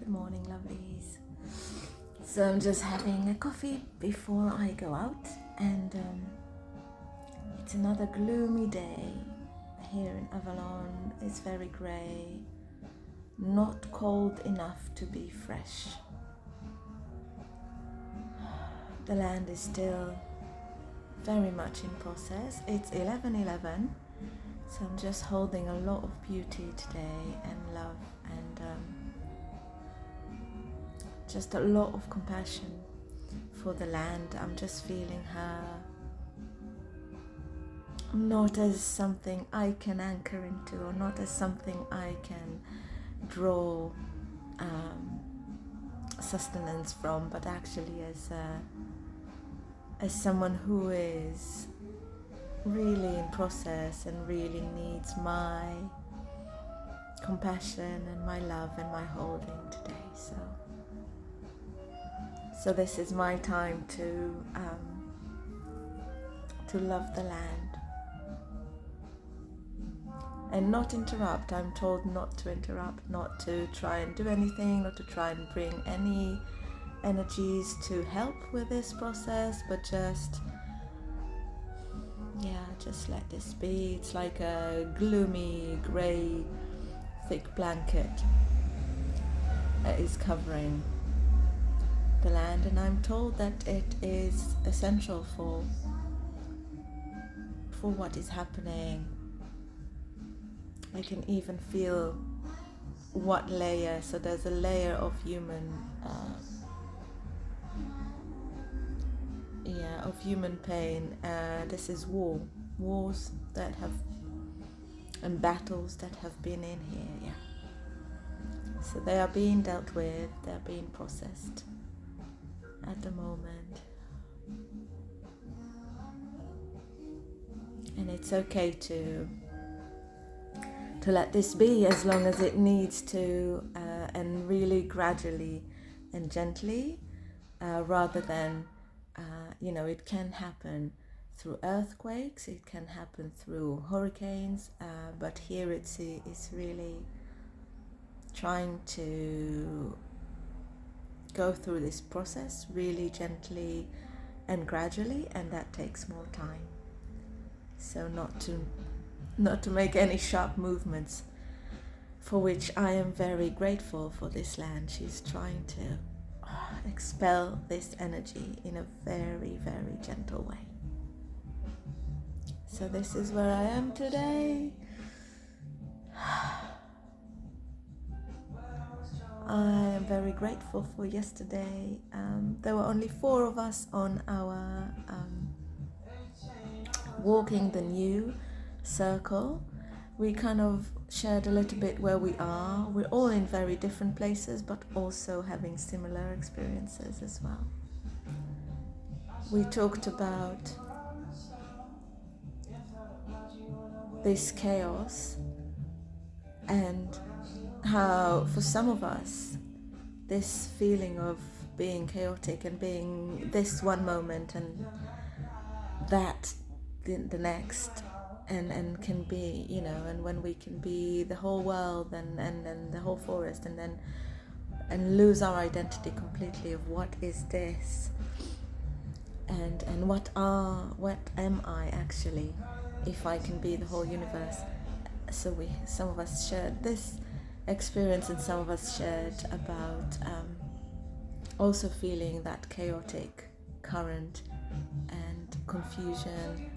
Good morning, lovelies. So I'm just having a coffee before I go out, and it's another gloomy day here in Avalon. It's very grey, not cold enough to be fresh. The land is still very much in process. It's 11:11, so I'm just holding a lot of beauty today and love and just a lot of compassion for the land. I'm just feeling her not as something I can anchor into, or not as something I can draw sustenance from, but actually as someone who is really in process and really needs my compassion and my love and my holding today. So this is my time to love the land and not interrupt. I'm told not to interrupt, not to try and do anything, not to try and bring any energies to help with this process, but just let this be. It's like a gloomy, grey, thick blanket that is covering the land, and I'm told that it is essential for what is happening. I can even feel what layer. So there's a layer of human pain. This is wars that have, and battles that have been in here. So they are being dealt with, they're being processed at the moment, and it's okay to let this be, as long as it needs to, and really gradually and gently, rather than it can happen through earthquakes, it can happen through hurricanes, but here it's really trying to go through this process really gently and gradually, and that takes more time. So not to make any sharp movements, for which I am very grateful for this land. She's trying to expel this energy in a very, very gentle way. So this is where I am today. I am very grateful for yesterday. There were only 4 of us on our Walking the New circle. We kind of shared a little bit where we are. We're all in very different places, but also having similar experiences as well. We talked about this chaos, and how for some of us this feeling of being chaotic and being this one moment and that the next, and can be, and when we can be the whole world and the whole forest, and lose our identity completely of what is this, and what am I actually, if I can be the whole universe. So some of us shared this experience, and some of us shared about also feeling that chaotic current and confusion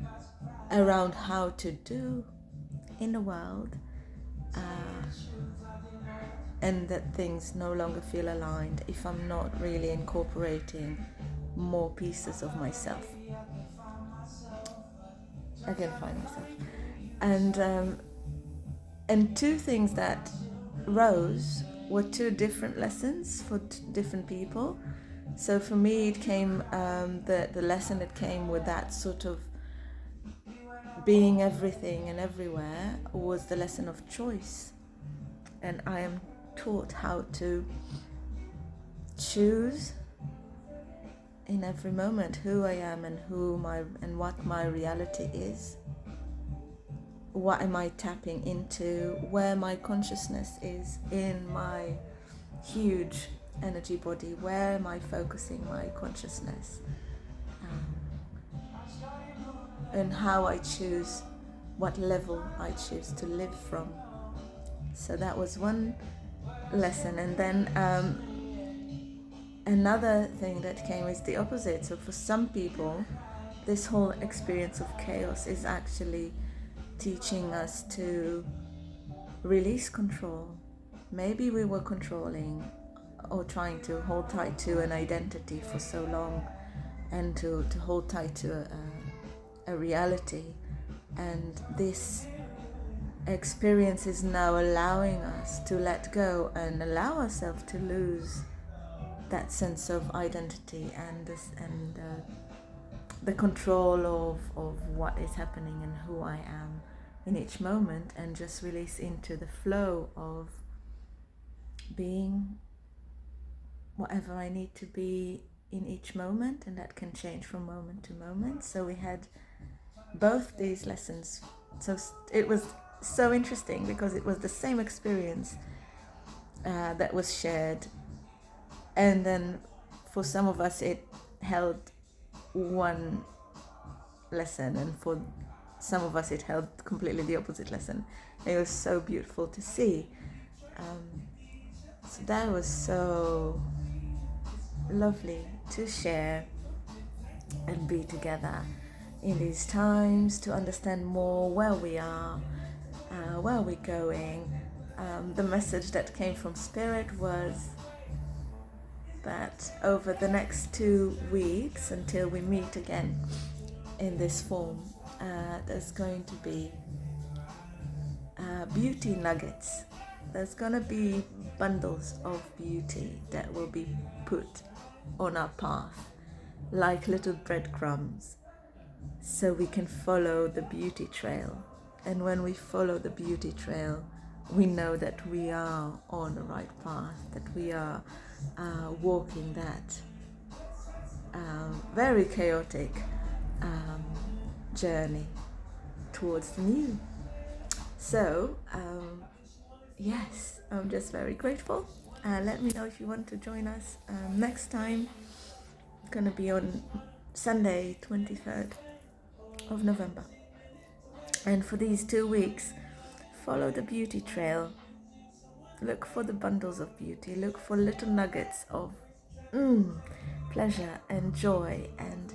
around how to do in the world, and that things no longer feel aligned if I'm not really incorporating more pieces of myself. I can find myself, and 2 things that rose were 2 different lessons for different people. So for me, it came the lesson that came with that sort of being everything and everywhere was the lesson of choice, and I am taught how to choose in every moment who I am and what my reality is. What am I tapping into? Where my consciousness is in my huge energy body, where am I focusing my consciousness? And how I choose, what level I choose to live from. So that was one lesson. And then another thing that came is the opposite. So for some people, this whole experience of chaos is actually teaching us to release control. Maybe we were controlling or trying to hold tight to an identity for so long, and to hold tight to a reality. And this experience is now allowing us to let go and allow ourselves to lose that sense of identity and the control of what is happening and who I am in each moment, and just release into the flow of being whatever I need to be in each moment, and that can change from moment to moment. So we had both these lessons. So it was so interesting because it was the same experience that was shared, and then for some of us it held one lesson, and for some of us it held completely the opposite lesson. It was so beautiful to see. So that was so lovely to share and be together in these times, to understand more where we are, where we're going. The message that came from Spirit was that over the next 2 weeks, until we meet again in this form, there's going to be beauty nuggets. There's going to be bundles of beauty that will be put on our path, like little breadcrumbs, so we can follow the beauty trail. And when we follow the beauty trail, we know that we are on the right path, that we are walking that very chaotic journey towards the new. So, yes, I'm just very grateful. Let me know if you want to join us next time. It's going to be on Sunday, 23rd of November. And for these 2 weeks, follow the beauty trail. Look for the bundles of beauty. Look for little nuggets of pleasure and joy and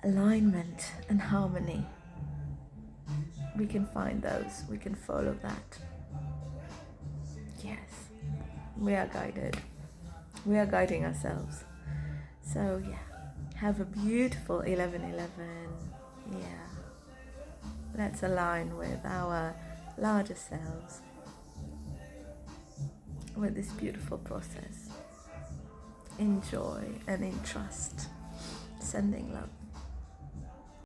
alignment and harmony. We can find those. We can follow that. Yes, we are guided. We are guiding ourselves. So yeah, have a beautiful 11/11. Yeah, let's align with our larger selves, with this beautiful process. Enjoy and in trust. Sending love.